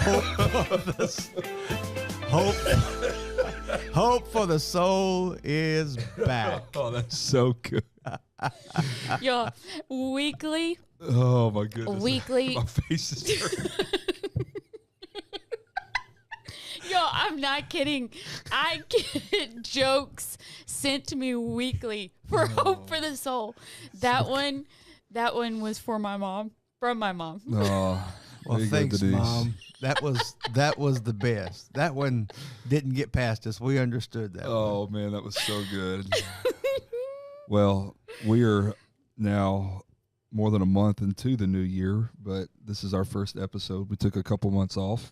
Hope for the soul is back. Oh, that's so good. Yo, weekly. Oh my goodness. Weekly. My face is hurting. Yo, I'm not kidding. I get jokes sent to me weekly for Hope for the Soul. That one was for my mom, from my mom. Oh, Well, thanks, Mom. That was the best. That one didn't get past us. We understood that. Oh man, that was so good. Well, we are now more than a month into the new year, but this is our first episode. We took a couple months off,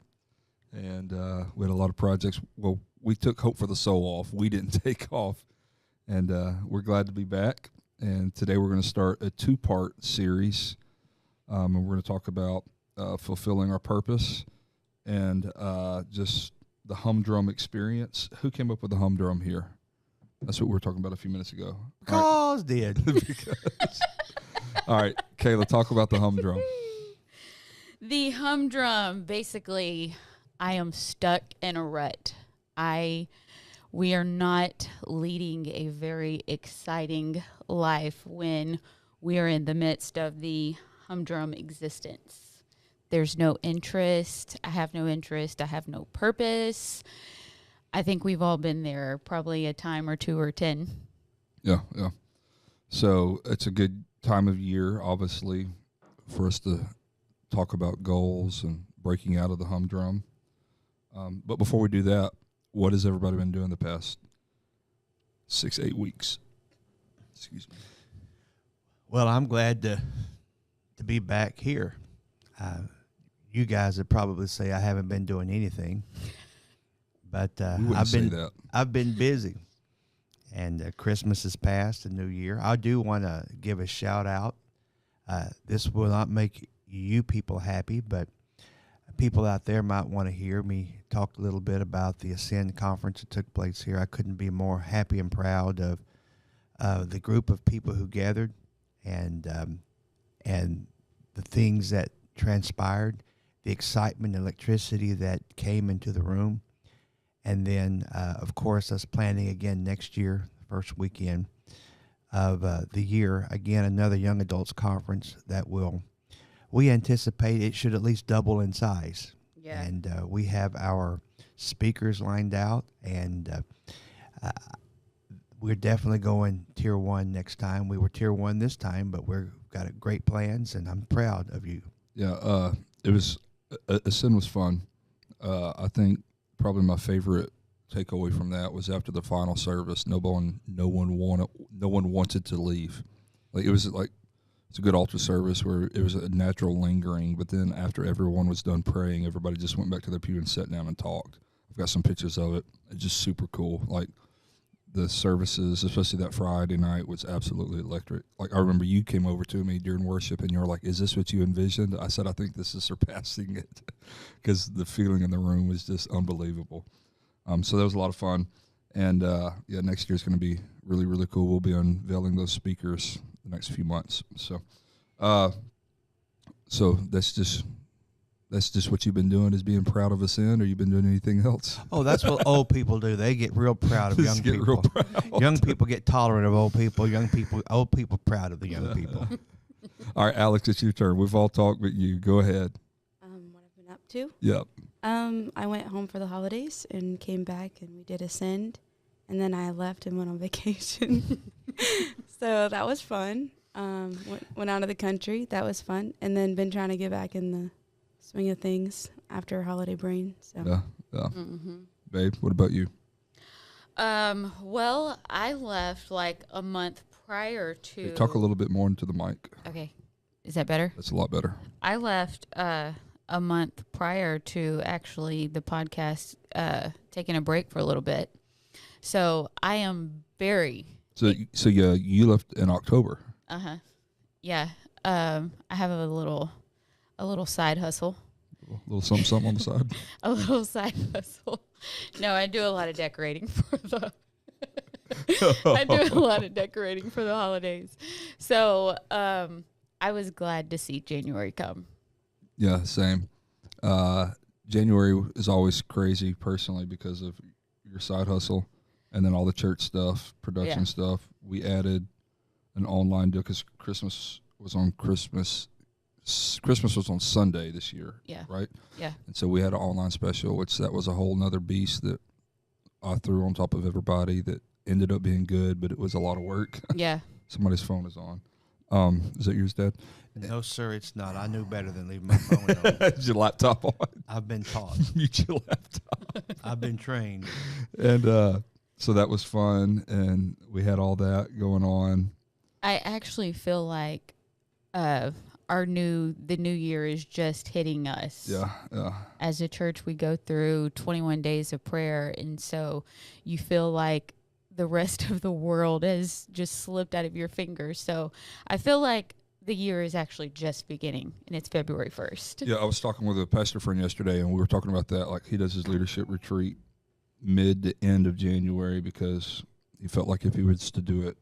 and we had a lot of projects. Well, we took Hope for the Soul off. We didn't take off, and we're glad to be back. And today we're going to start a 2-part series, and we're going to talk about fulfilling our purpose and just the Humdrum experience. Who came up with the Humdrum here? That's what we were talking about a few minutes ago. Cause did. All right, Kayla, talk about the Humdrum. The Humdrum, basically, I am stuck in a rut. We are not leading a very exciting life when we are in the midst of the Humdrum existence. There's no interest. I have no interest. I have no purpose. I think we've all been there, probably a time or 2 or 10. Yeah. So it's a good time of year, obviously, for us to talk about goals and breaking out of the Humdrum. But before we do that, what has everybody been doing the past 6-8 weeks? Excuse me. Well, I'm glad to be back here. You guys would probably say I haven't been doing anything, but I've been busy. And Christmas is past, the New Year. I do want to give a shout out. This will not make you people happy, but people out there might want to hear me talk a little bit about the Ascend conference that took place here. I couldn't be more happy and proud of the group of people who gathered and the things that transpired, the excitement, electricity that came into the room. And then, of course, us planning again next year, first weekend of the year. Again, another young adults conference that we anticipate it should at least double in size. Yeah. And we have our speakers lined out, and we're definitely going Tier 1 next time. We were Tier 1 this time, but we've got great plans, and I'm proud of you. Yeah, it was Ascend was fun. I think probably my favorite takeaway from that was after the final service, no one wanted to leave. It's a good altar service where it was a natural lingering, but then after everyone was done praying, everybody just went back to their pew and sat down and talked. I've got some pictures of it. It's just super cool. Like the services, especially that Friday night, was absolutely electric. Like I remember you came over to me during worship and you were like, "Is this what you envisioned?" I said, "I think this is surpassing it," because the feeling in the room was just unbelievable. So that was a lot of fun. And next year's going to be really, really cool. We'll be unveiling those speakers the next few months. So that's just what you've been doing, is being proud of Ascend, or you've been doing anything else? Oh, that's what old people do. They get real proud of young people. Real proud. Young people get tolerant of old people. Old people proud of the young people. All right, Alex, it's your turn. We've all talked, but you go ahead. What I've been up to? Yep. I went home for the holidays and came back, and we did Ascend, and then I left and went on vacation. So that was fun. Went out of the country. That was fun. And then been trying to get back in the swing of things after holiday brain. So. Yeah. Mm-hmm. Babe, what about you? Well, I left like a month prior to. Hey, talk a little bit more into the mic. Okay. Is that better? That's a lot better. I left a month prior to actually the podcast taking a break for a little bit. So I am very. So you left in October. Uh-huh. Yeah. I have a little side hustle. A little something on the side. A little side hustle. No, I do a lot of decorating for the holidays. So I was glad to see January come. Yeah, same. January is always crazy personally because of your side hustle and then all the church stuff, production stuff. We added an online deal because Christmas was on Sunday this year, right? Yeah. And so we had an online special, which that was a whole nother beast that I threw on top of everybody that ended up being good, but it was a lot of work. Yeah. Somebody's phone is on. Is that yours, Dad? No, sir, it's not. I knew better than leaving my phone on. Is your laptop on? I've been taught. Mute your laptop. I've been trained. And so that was fun, and we had all that going on. I actually feel like the new year is just hitting us. Yeah. As a church, we go through 21 days of prayer, and so you feel like the rest of the world has just slipped out of your fingers. So I feel like the year is actually just beginning, and it's February 1st. Yeah, I was talking with a pastor friend yesterday, and we were talking about that. Like, he does his leadership retreat mid to end of January because he felt like if he was to do it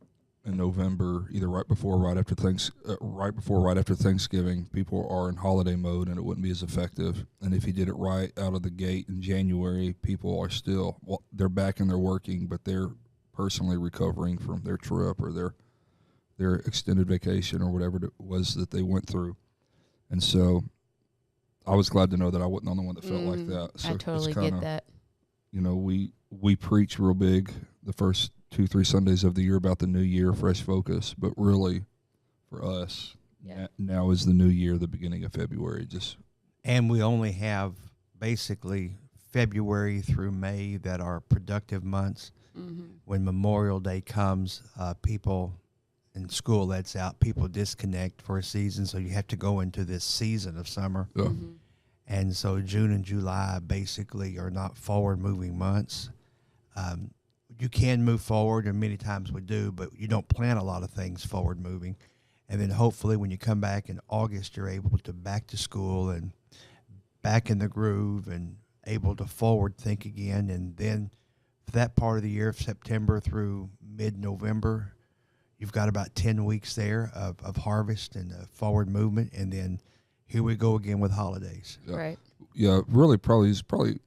in November, either right before or right after Thanksgiving, people are in holiday mode, and it wouldn't be as effective. And if he did it right out of the gate in January, people are still, they're back and they're working, but they're personally recovering from their trip or their extended vacation or whatever it was that they went through. And so I was glad to know that I wasn't the only one that felt like that. So I totally get that. You know, we preach real big the first 2-3 Sundays of the year about the new year, fresh focus, but really for us, now is the new year, the beginning of February. And we only have basically February through May that are productive months. Mm-hmm. When Memorial Day comes, people in school lets out, people disconnect for a season, so you have to go into this season of summer. Yeah. Mm-hmm. And so June and July basically are not forward-moving months. You can move forward, and many times we do, but you don't plan a lot of things forward-moving. And then hopefully when you come back in August, you're able to back to school and back in the groove and able to forward think again. And then for that part of the year, September through mid-November, you've got about 10 weeks there of harvest and forward movement, and then here we go again with holidays. Yeah. Right. Yeah, really probably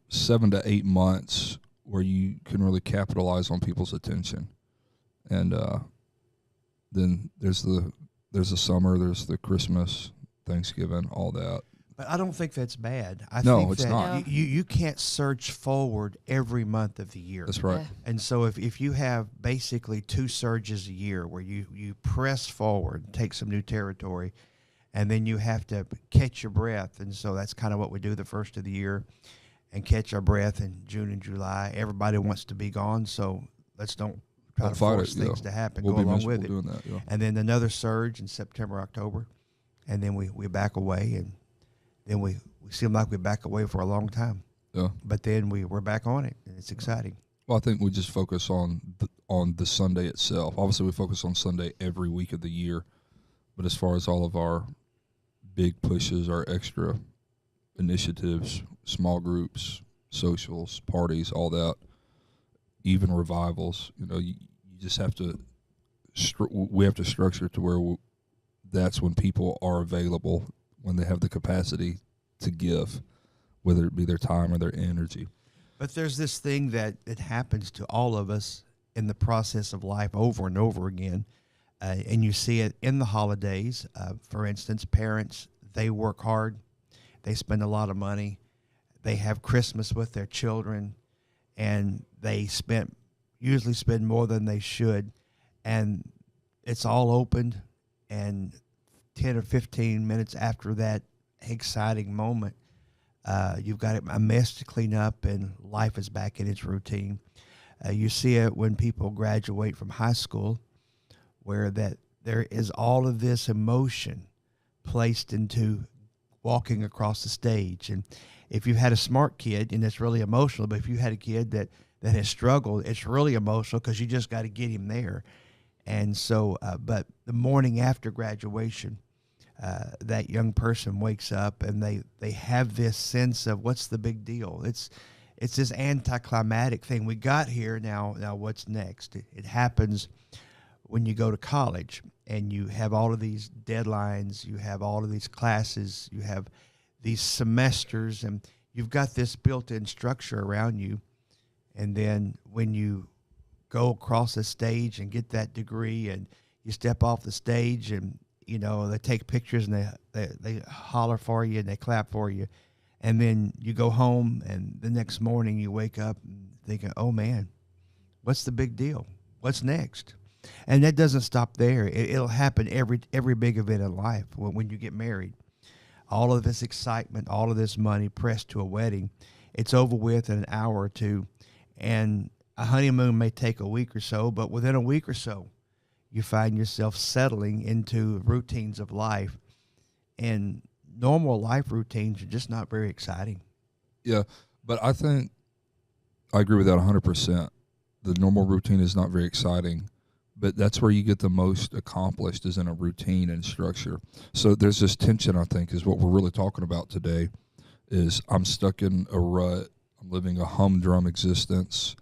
7 to 8 months where you can really capitalize on people's attention. And then there's the summer, there's the Christmas, Thanksgiving, all that. But I don't think that's bad. I No, think it's that not. You can't surge forward every month of the year. That's right. Yeah. And so if you have basically 2 surges a year where you press forward, take some new territory, and then you have to catch your breath. And so that's kind of what we do the first of the year, and catch our breath in June and July. Everybody wants to be gone, so let's don't try to force things to happen. We'll go be along miserable with it. doing that, yeah. And then another surge in September, October, and then we back away, and then we seem like we back away for a long time. Yeah. But then we're back on it, and it's exciting. Well, I think we just focus on the Sunday itself. Obviously, we focus on Sunday every week of the year, but as far as all of our big pushes, our extra initiatives, small groups, socials, parties, all that, even revivals, you just have to, we have to structure it to where that's when people are available, when they have the capacity to give, whether it be their time or their energy. But there's this thing that it happens to all of us in the process of life over and over again. And you see it in the holidays. For instance, parents, they work hard. They spend a lot of money. They have Christmas with their children, and they usually spend more than they should. And it's all opened, and 10 or 15 minutes after that exciting moment, you've got a mess to clean up, and life is back in its routine. You see it when people graduate from high school, where that there is all of this emotion placed into walking across the stage. And if you've had a smart kid, and it's really emotional, but if you had a kid that has struggled, it's really emotional because you just got to get him there. And so, but the morning after graduation, that young person wakes up and they have this sense of what's the big deal. It's this anticlimactic thing. We got here, now what's next? It happens when you go to college and you have all of these deadlines, you have all of these classes, you have these semesters, and you've got this built-in structure around you, and then when you go across the stage and get that degree, and you step off the stage, and they take pictures and they holler for you and they clap for you, and then you go home, and the next morning you wake up and thinking, oh man, what's the big deal? What's next? And that doesn't stop there. It'll happen every big event in life. When you get married, all of this excitement, all of this money pressed to a wedding, it's over with in an hour or two. And a honeymoon may take a week or so, but within a week or so, you find yourself settling into routines of life. And normal life routines are just not very exciting. Yeah, but I think I agree with that 100%. The normal routine is not very exciting, but that's where you get the most accomplished, is in a routine and structure. So there's this tension, I think, is what we're really talking about today, is I'm stuck in a rut. I'm living a humdrum existence.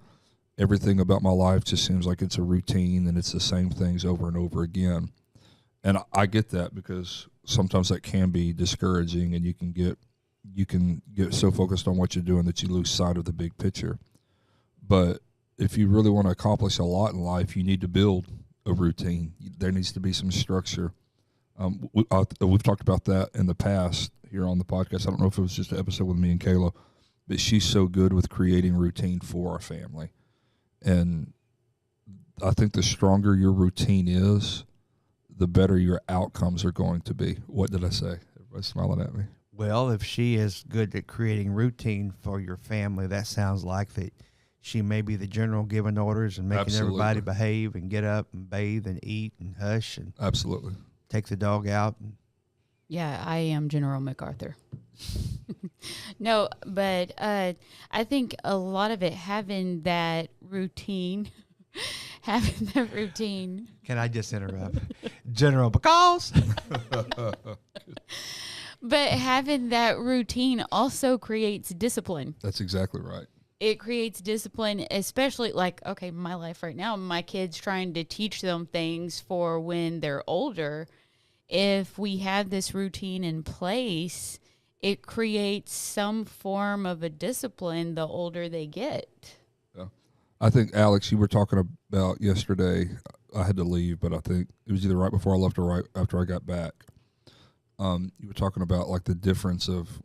Everything about my life just seems like it's a routine, and it's the same things over and over again. And I get that, because sometimes that can be discouraging, and you can get so focused on what you're doing that you lose sight of the big picture. But if you really want to accomplish a lot in life, you need to build a routine. There needs to be some structure. We've talked about that in the past here on the podcast. I don't know if it was just an episode with me and Kayla, but she's so good with creating routine for our family. And I think the stronger your routine is, the better your outcomes are going to be. What did I say? Everybody's smiling at me. Well, if she is good at creating routine for your family, that sounds like that she may be the general giving orders and making everybody behave and get up and bathe and eat and hush and absolutely take the dog out. Yeah, I am General MacArthur. No, but I think a lot of it having that routine. Can I just interrupt? General, because. But having that routine also creates discipline. That's exactly right. It creates discipline, especially my life right now, my kids, trying to teach them things for when they're older. If we have this routine in place, it creates some form of a discipline the older they get. Yeah. I think, Alex, you were talking about yesterday, I had to leave, but I think it was either right before I left or right after I got back. You were talking about the difference of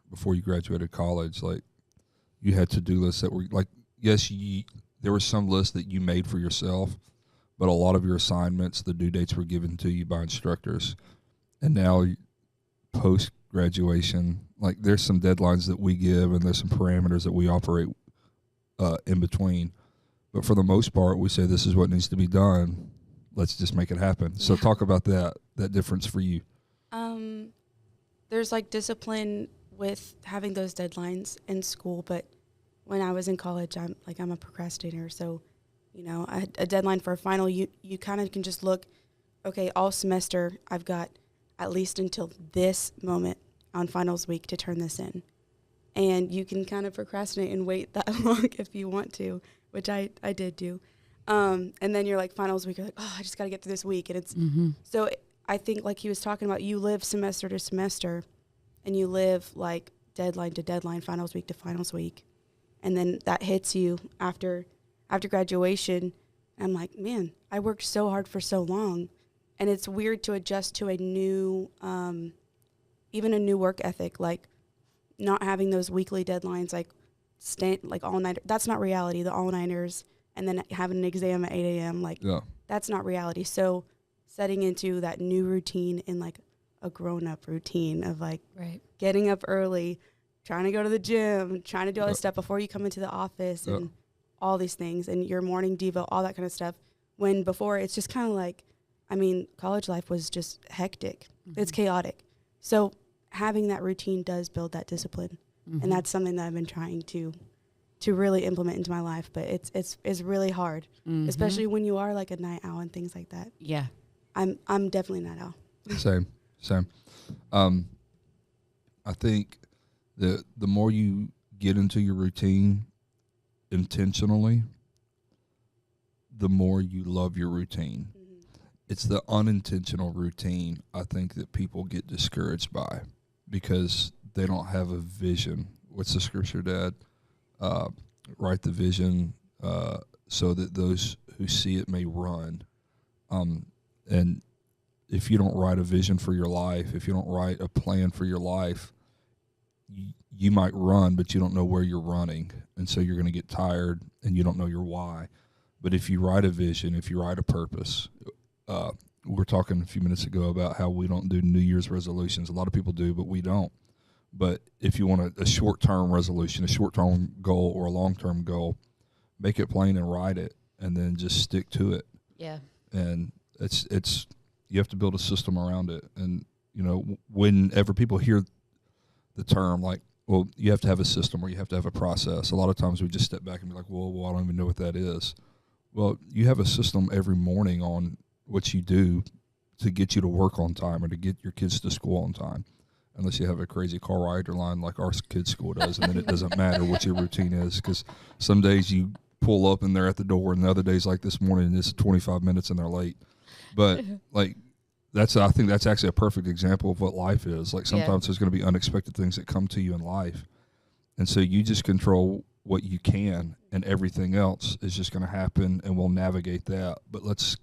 before you graduated college, you had to-do lists that were yes, there were some lists that you made for yourself, but a lot of your assignments, the due dates were given to you by instructors. And now post-graduation, there's some deadlines that we give, and there's some parameters that we operate in between. But for the most part, we say this is what needs to be done. Let's just make it happen. So talk about that difference for you. There's discipline with having those deadlines in school, but when I was in college, I'm a procrastinator. So, a deadline for a final, you kind of can just look, okay, all semester I've got at least until this moment on finals week to turn this in. And you can kind of procrastinate and wait that long if you want to, which I did do. And then you're finals week, you're oh, I just got to get through this week. And it's so I think he was talking about, you live semester to semester, and you live deadline to deadline, finals week to finals week. And then that hits you after graduation. I'm man, I worked so hard for so long. And it's weird to adjust to a new, even a new work ethic, not having those weekly deadlines, all-nighter. That's not reality, the all-nighters, and then having an exam at 8 a.m. That's not reality. So setting into that new routine in a grown-up routine of getting up early, trying to go to the gym, trying to do all this stuff before you come into the office and all these things, and your morning devo, all that kind of stuff. When before it's just kind of college life was just hectic. Mm-hmm. It's chaotic. So having that routine does build that discipline. Mm-hmm. And that's something that I've been trying to really implement into my life. But it's really hard, especially when you are a night owl and things like that. Yeah. I'm definitely a night owl. Same. I think the more you get into your routine intentionally, the more you love your routine. Mm-hmm. It's the unintentional routine, I think, that people get discouraged by, because they don't have a vision. what's the scripture, Dad? Write the vision so that those who see it may run. And if you don't write a vision for your life, if you don't write a plan for your life, you might run, but you don't know where you're running. And so you're going to get tired and you don't know your why. But if you write a vision, if you write a purpose, we were talking a few minutes ago about how we don't do New Year's resolutions. A lot of people do, but we don't. But if you want a short-term resolution, a short-term goal or a long-term goal, make it plain and write it, and then just stick to it. Yeah. And it's you have to build a system around it. And, you know, whenever people hear the term, like, well, you have to have a system or you have to have a process, a lot of times we just step back and be like, well, I don't even know what that is. Well, you have a system every morning on what you do to get you to work on time or to get your kids to school on time, unless you have a crazy car rider line like our kids' school does, and then it doesn't matter what your routine is, because some days you pull up and they're at the door, and the other days, like this morning, it's 25 minutes and they're late. But like I think that's actually a perfect example of what life is. Like sometimes there's going to be unexpected things that come to you in life, and so you just control what you can, and everything else is just going to happen, and we'll navigate that. But let's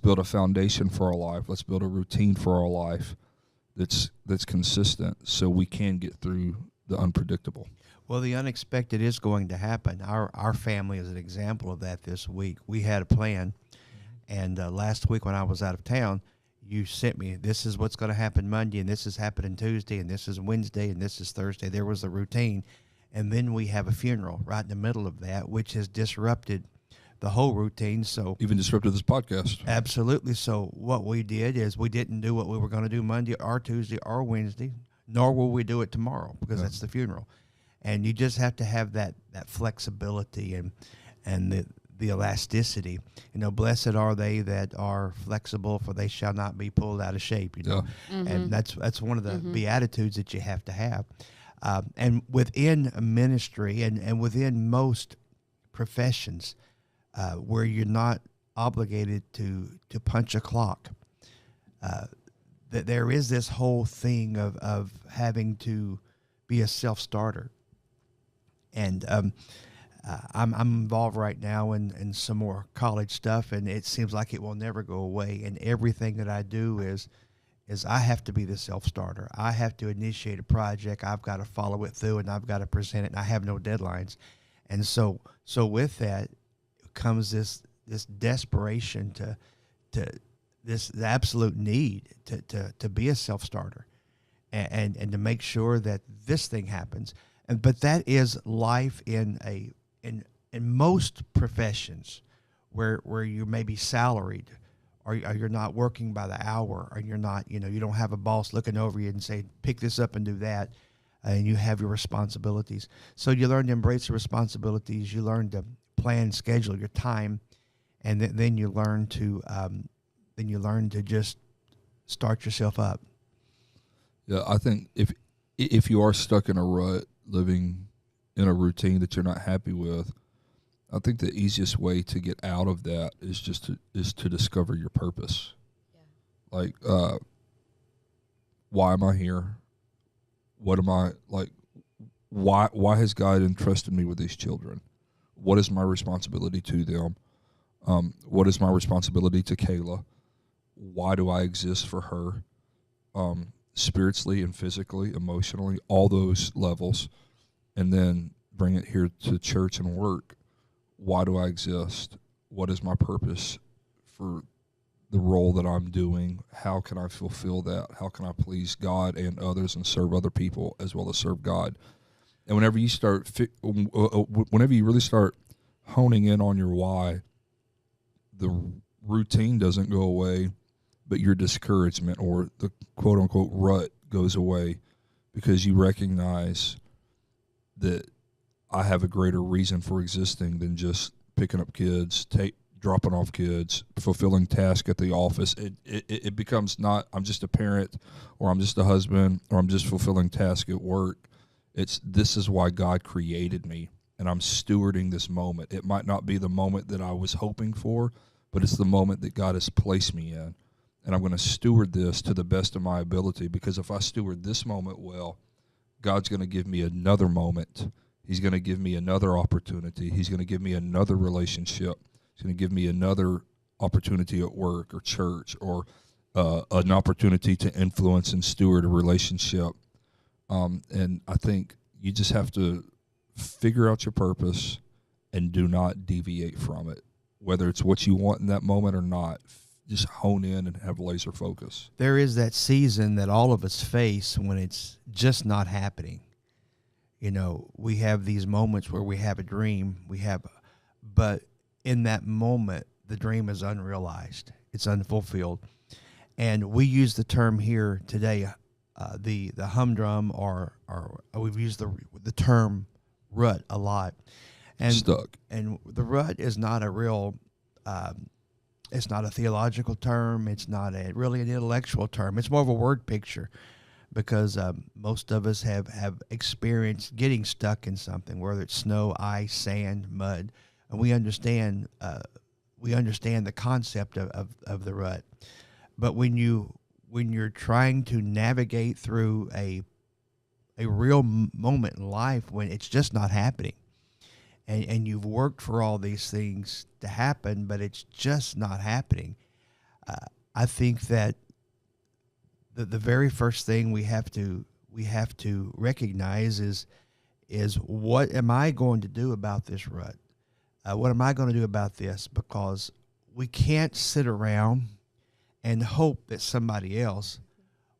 build a foundation for our life. Let's build a routine for our life that's consistent, so we can get through the unpredictable. Well, the unexpected is going to happen. Our family is an example of that this week. We had a plan, and last week when I was out of town, you sent me, this is what's going to happen Monday, and this is happening Tuesday, and this is Wednesday, and this is Thursday. There was a routine. And then we have a funeral right in the middle of that, which has disrupted the whole routine. So even disrupted this podcast. Absolutely. So what we did is we didn't do what we were going to do Monday or Tuesday or Wednesday, nor will we do it tomorrow, because that's the funeral. And you just have to have that flexibility and the elasticity. You know, blessed are they that are flexible, for they shall not be pulled out of shape. You know, and that's one of the beatitudes that you have to have. And within a ministry and within most professions, where you're not obligated to punch a clock, that there is this whole thing of having to be a self-starter. And I'm involved right now in some more college stuff, and it seems like it will never go away. And everything that I do is I have to be the self-starter. I have to initiate a project. I've got to follow it through, and I've got to present it, and I have no deadlines. And so with that comes this desperation to this absolute need to be a self-starter and to make sure that this thing happens. But that is life in most professions where you may be salaried, or you're not working by the hour, or you're not, you don't have a boss looking over you and say, pick this up and do that, and you have your responsibilities. So you learn to embrace the responsibilities. You learn to plan, schedule your time, and then you learn to just start yourself up. Yeah, I think if you are stuck in a rut, living in a routine that you're not happy with, I think the easiest way to get out of that is to discover your purpose. Yeah. Like, why am I here? What am I like? Why has God entrusted me with these children? What is my responsibility to them? What is my responsibility to Kayla? Why do I exist for her? Spiritually and physically, emotionally, all those levels, and then bring it here to church and work. Why do I exist? What is my purpose for the role that I'm doing? How can I fulfill that? How can I please God and others and serve other people as well as serve God? And whenever you really start honing in on your why, the routine doesn't go away, but your discouragement or the quote-unquote rut goes away, because you recognize that I have a greater reason for existing than just picking up kids, dropping off kids, fulfilling tasks at the office. It becomes not I'm just a parent, or I'm just a husband, or I'm just fulfilling tasks at work. This is why God created me, and I'm stewarding this moment. It might not be the moment that I was hoping for, but it's the moment that God has placed me in. And I'm going to steward this to the best of my ability, because if I steward this moment well, God's going to give me another moment. He's going to give me another opportunity. He's going to give me another relationship. He's going to give me another opportunity at work or church, or an opportunity to influence and steward a relationship. And I think you just have to figure out your purpose and do not deviate from it, whether it's what you want in that moment or not. Just hone in and have laser focus. There is that season that all of us face when it's just not happening. You know, we have these moments where we have a dream, but in that moment, the dream is unrealized. It's unfulfilled. And we use the term here today, the humdrum, or we've used the term rut a lot. And stuck. And the rut is not a real, it's not a theological term. It's not really an intellectual term. It's more of a word picture, because most of us have experienced getting stuck in something, whether it's snow, ice, sand, mud, and we understand the concept of the rut. But when you're trying to navigate through a real moment in life when it's just not happening, and you've worked for all these things to happen, but it's just not happening, I think that the very first thing we have to recognize is what am I going to do about this rut? What am I going to do about this? Because we can't sit around and hope that somebody else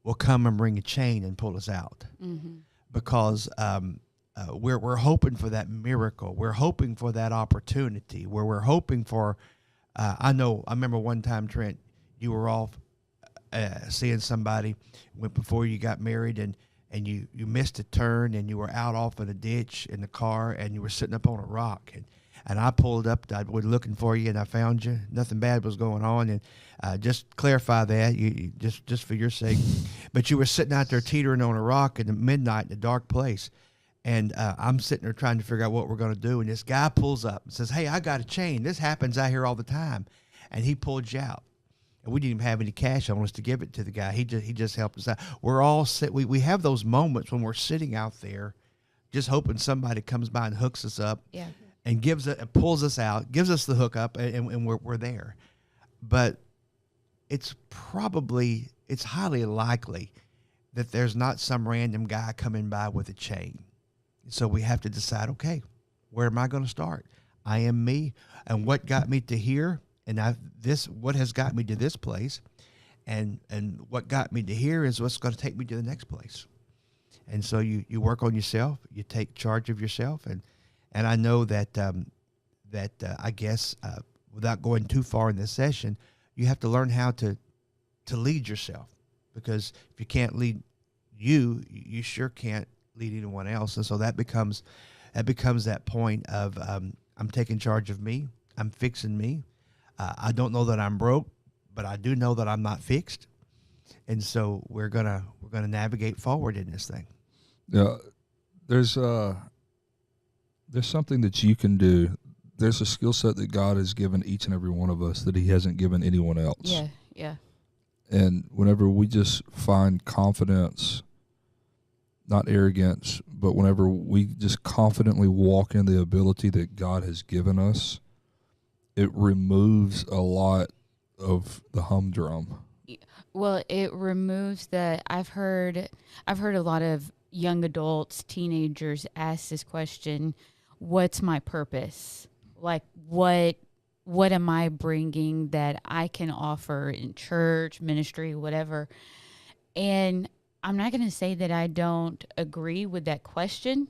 will come and bring a chain and pull us out. Mm-hmm. Because we're hoping for that miracle. We're hoping for that opportunity. Where we're hoping for. I remember one time, Trent, you were off seeing somebody before you got married, and you missed a turn, and you were out off in a ditch in the car, and you were sitting up on a rock, and I pulled up. I was looking for you, and I found you. Nothing bad was going on, and just clarify that, you just for your sake. But you were sitting out there teetering on a rock in the midnight in a dark place, and I'm sitting there trying to figure out what we're going to do. And this guy pulls up and says, "Hey, I got a chain. This happens out here all the time," and he pulled you out. And we didn't even have any cash on us to give it to the guy. He just helped us out. We're all we have those moments when we're sitting out there, just hoping somebody comes by and hooks us up. Yeah. And pulls us out, gives us the hookup, and we're there. But it's highly likely that there's not some random guy coming by with a chain. So we have to decide, okay, where am I going to start? I am me, and what got me to here, and what has got me to this place, and what got me to here is what's going to take me to the next place. And so you work on yourself, you take charge of yourself, and I know that I guess without going too far in this session, you have to learn how to lead yourself, because if you can't lead you sure can't lead anyone else. And so that becomes that point of I'm taking charge of me. I'm fixing me. I don't know that I'm broke, but I do know that I'm not fixed. And so we're gonna navigate forward in this thing. Yeah, there's something that you can do. There's a skill set that God has given each and every one of us that He hasn't given anyone else. Yeah, yeah. And whenever we just find confidence, not arrogance, but whenever we just confidently walk in the ability that God has given us, it removes a lot of the humdrum. Well, it removes the. I've heard a lot of young adults, teenagers ask this question: what's my purpose? Like, what am I bringing that I can offer in church, ministry, whatever? And I'm not going to say that I don't agree with that question,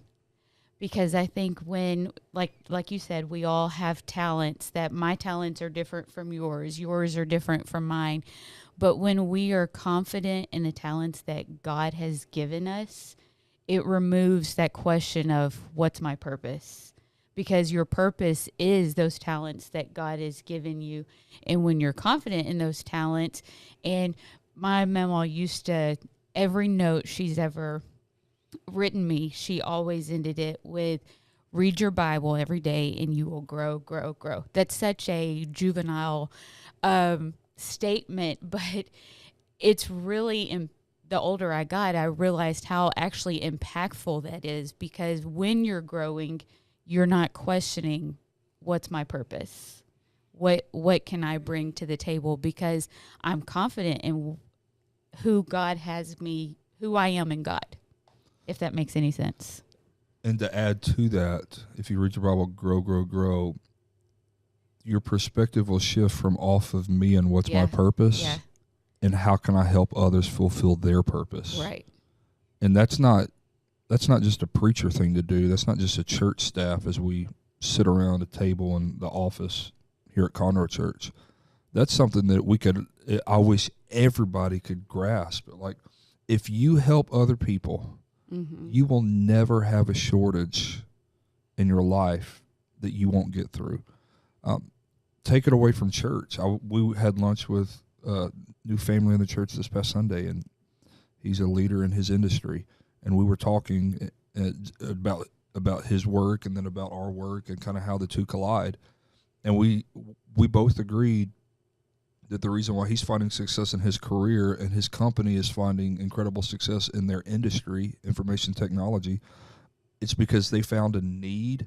because I think when, like you said, we all have talents, that my talents are different from yours are different from mine. But when we are confident in the talents that God has given us, it removes that question of what's my purpose, because your purpose is those talents that God has given you. And when you're confident in those talents, and my mama used to, every note she's ever written me, she always ended it with, read your Bible every day and you will grow, grow, grow. That's such a juvenile statement, but it's really the older I got, I realized how actually impactful that is, because when you're growing, you're not questioning what's my purpose, what can I bring to the table, because I'm confident in who God has me, who I am in God, if that makes any sense. And to add to that, if you read your Bible, grow, your perspective will shift from off of me and what's my purpose and how can I help others fulfill their purpose. Right. And that's not just a preacher thing to do. That's not just a church staff as we sit around a table in the office here at Conroe Church. That's something that I wish everybody could grasp. Like, if you help other people, you will never have a shortage in your life that you won't get through. Take it away from church. We had lunch with a new family in the church this past Sunday, and he's a leader in his industry. And we were talking about his work and then about our work and kind of how the two collide. And we both agreed that the reason why he's finding success in his career and his company is finding incredible success in their industry, information technology, it's because they found a need,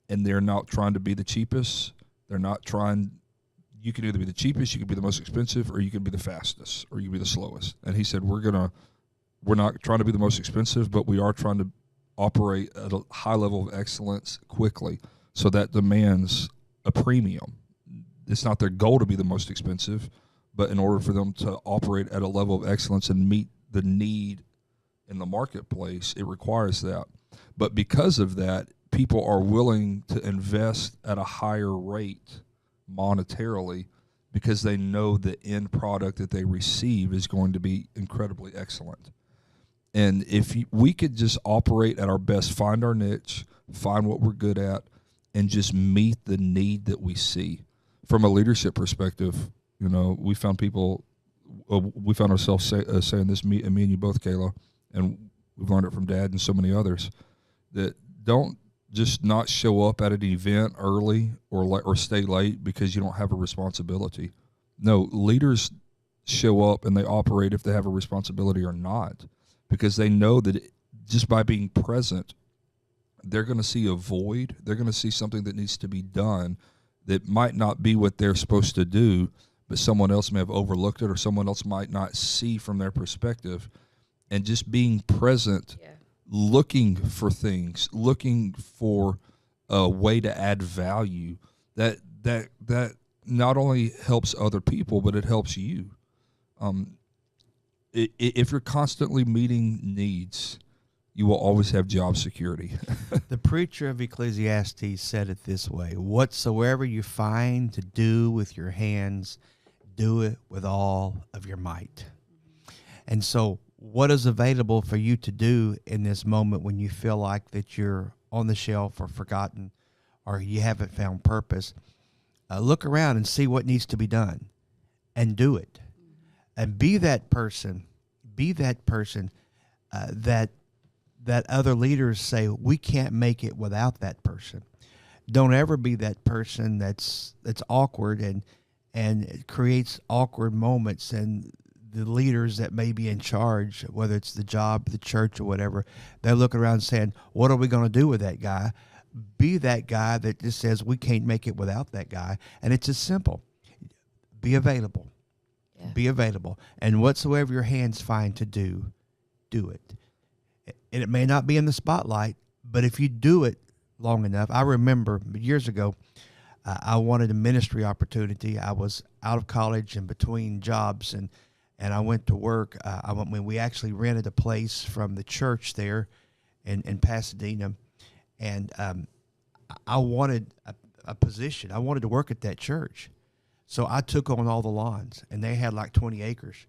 and they're not trying to be the cheapest. They're not trying. You can either be the cheapest, you can be the most expensive, or you can be the fastest, or you can be the slowest. And he said, we're not trying to be the most expensive, but we are trying to operate at a high level of excellence quickly. So that demands a premium. It's not their goal to be the most expensive, but in order for them to operate at a level of excellence and meet the need in the marketplace, it requires that. But because of that, people are willing to invest at a higher rate monetarily because they know the end product that they receive is going to be incredibly excellent. And if we could just operate at our best, find our niche, find what we're good at, and just meet the need that we see. From a leadership perspective, we found ourselves saying this, me and you both, Kayla, and we've learned it from Dad and so many others, that don't just not show up at an event early or stay late because you don't have a responsibility. No, leaders show up and they operate if they have a responsibility or not, because they know that just by being present, they're going to see a void. They're going to see something that needs to be done that might not be what they're supposed to do, but someone else may have overlooked it, or someone else might not see from their perspective. And just being present, looking for things, looking for a way to add value, that not only helps other people, but it helps you. If you're constantly meeting needs, you will always have job security. The preacher of Ecclesiastes said it this way: whatsoever you find to do with your hands, do it with all of your might. And so what is available for you to do in this moment when you feel like that you're on the shelf or forgotten or you haven't found purpose? Look around and see what needs to be done and do it. And be that person that other leaders say, we can't make it without that person. Don't ever be that person that's awkward and it creates awkward moments, and the leaders that may be in charge, whether it's the job, the church, or whatever, they're looking around saying, what are we going to do with that guy? Be that guy that just says, we can't make it without that guy. And it's just simple. Be available. Yeah. Be available. And whatsoever your hands find to do, do it. And it may not be in the spotlight, but if you do it long enough. I remember years ago, I wanted a ministry opportunity. I was out of college and between jobs, and I went to work. When we actually rented a place from the church there in Pasadena, and I wanted a position. I wanted to work at that church. So I took on all the lawns, and they had like 20 acres.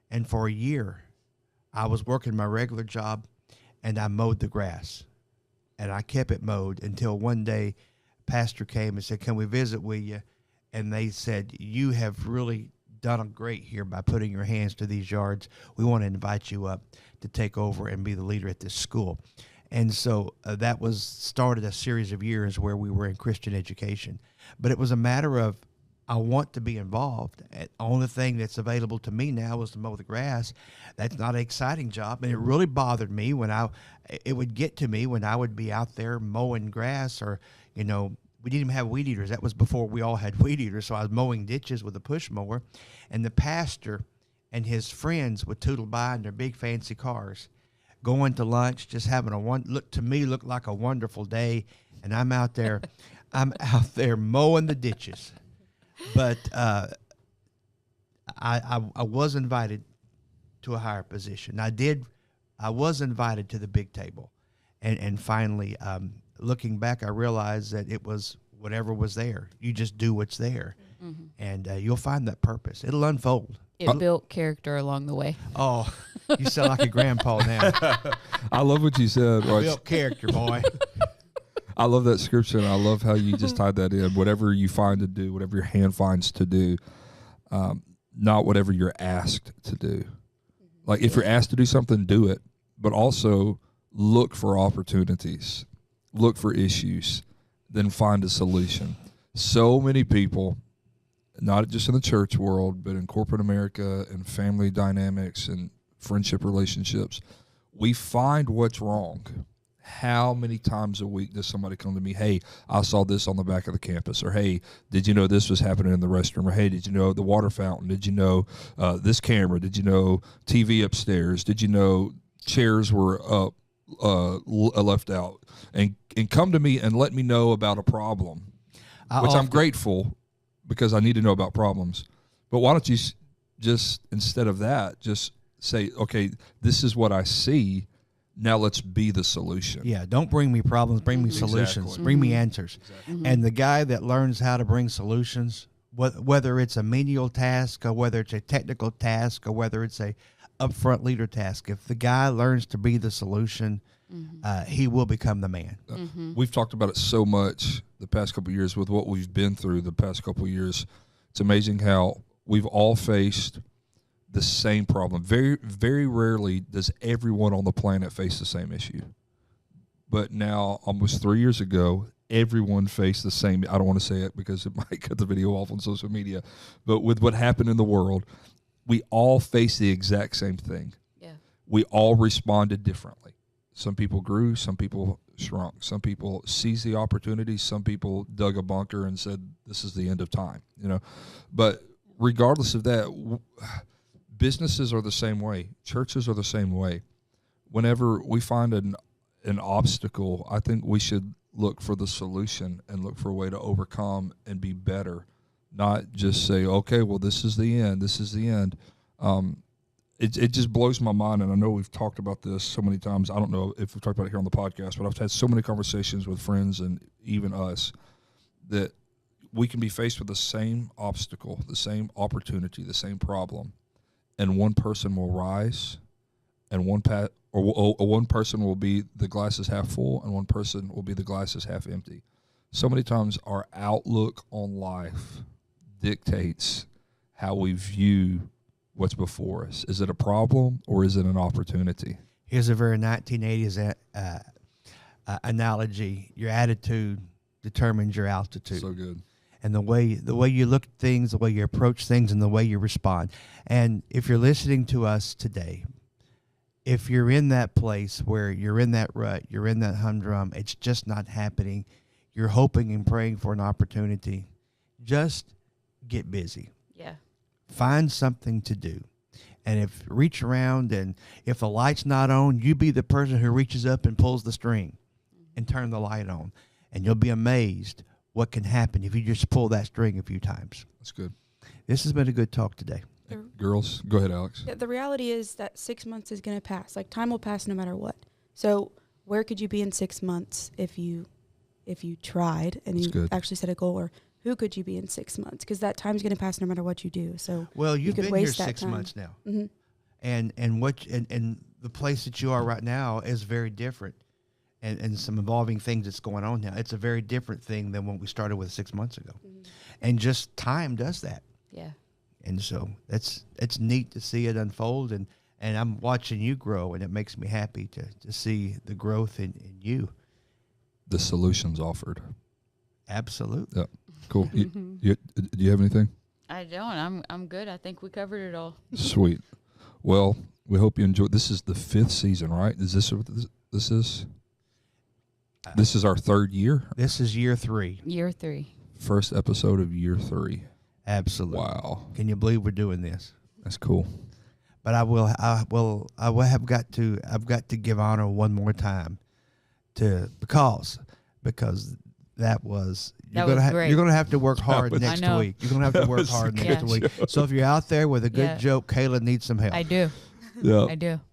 And for a year, I was working my regular job, and I mowed the grass. And I kept it mowed until one day, pastor came and said, can we visit with you? And they said, you have really done great here by putting your hands to these yards. We want to invite you up to take over and be the leader at this school. And so that started a series of years where we were in Christian education. But it was a matter of I want to be involved. The only thing that's available to me now is to mow the grass. That's not an exciting job, and it really bothered me when it would get to me when I would be out there mowing grass, or we didn't even have weed eaters. That was before we all had weed eaters. So I was mowing ditches with a push mower, and the pastor and his friends would tootle by in their big fancy cars, going to lunch, just having looked like a wonderful day, and I'm out there mowing the ditches. But I was invited to a higher position. I was invited to the big table, and finally, looking back, I realized that it was whatever was there. You just do what's there, and you'll find that purpose. It'll unfold. It built character along the way. Oh, you sound like a grandpa now. I love what you said. Built character, boy. I love that scripture, and I love how you just tied that in. Whatever you find to do, whatever your hand finds to do, not whatever you're asked to do. Like if you're asked to do something, do it, but also look for opportunities, look for issues, then find a solution. So many people, not just in the church world, but in corporate America and family dynamics and friendship relationships, we find what's wrong. How many times a week does somebody come to me, hey, I saw this on the back of the campus, or hey, did you know this was happening in the restroom, or hey, did you know the water fountain, did you know this camera, did you know TV upstairs, did you know chairs were left out, and come to me and let me know about a problem, I'm grateful because I need to know about problems. But why don't you just, instead of that, just say, okay, this is what I see. Now let's be the solution. Yeah, don't bring me problems, bring me solutions, Exactly. bring me answers. Exactly. And the guy that learns how to bring solutions, whether it's a menial task or whether it's a technical task or whether it's a upfront leader task, if the guy learns to be the solution, he will become the man. We've talked about it so much the past couple of years with what we've been through the past couple of years. It's amazing how we've all faced the same problem. Very, very rarely does everyone on the planet face the same issue. But now, almost 3 years ago, everyone faced the same. I don't want to say it because it might cut the video off on social media. But with what happened in the world, we all faced the exact same thing. Yeah. We all responded differently. Some people grew, some people shrunk. Some people seized the opportunity. Some people dug a bunker and said, this is the end of time. But regardless of that, businesses are the same way. Churches are the same way. Whenever we find an obstacle, I think we should look for the solution and look for a way to overcome and be better, not just say, okay, well, this is the end. This is the end. It just blows my mind, and I know we've talked about this so many times. I don't know if we've talked about it here on the podcast, but I've had so many conversations with friends and even us that we can be faced with the same obstacle, the same opportunity, the same problem, and one person will rise, and one person will be the glass is half full, and one person will be the glass is half empty. So many times our outlook on life dictates how we view what's before us. Is it a problem or is it an opportunity? Here's a very 1980s analogy. Your attitude determines your altitude. So good. And the way you look at things, the way you approach things, and the way you respond. And if you're listening to us today, if you're in that place where you're in that rut, you're in that humdrum, it's just not happening, you're hoping and praying for an opportunity, just get busy. Yeah. Find something to do. And if reach around, and if the light's not on, you be the person who reaches up and pulls the string and turn the light on. And you'll be amazed what can happen if you just pull that string a few times. That's good. This has been a good talk today. Girls, go ahead, Alex. Yeah, the reality is that 6 months is going to pass. Like, time will pass no matter what. So where could you be in 6 months if you tried and you actually set a goal? Or who could you be in 6 months? Because that time's going to pass no matter what you do. So well, you've could been waste here that 6 months now, and the place that you are right now is very different. And some evolving things that's going on now. It's a very different thing than when we started with 6 months ago. And just time does that. Yeah. And so it's neat to see it unfold, and I'm watching you grow, and it makes me happy to see the growth in you. The solutions offered. Absolutely. Yeah. Cool. Do you have anything? I don't. I'm good. I think we covered it all. Sweet. Well, we hope you enjoy. This is the 5th season, right? Is this what this is? This is our 3rd year. This is year 3. Year 3. First episode of year 3. Absolutely. Wow. Can you believe we're doing this? That's cool. But I will have got to give honor one more time because that was That was great. You're gonna have to work hard was- next I know. week. You're gonna have to work hard next week. So if you're out there with a good Yeah. joke, Kayla needs some help. I do. Yeah. I do.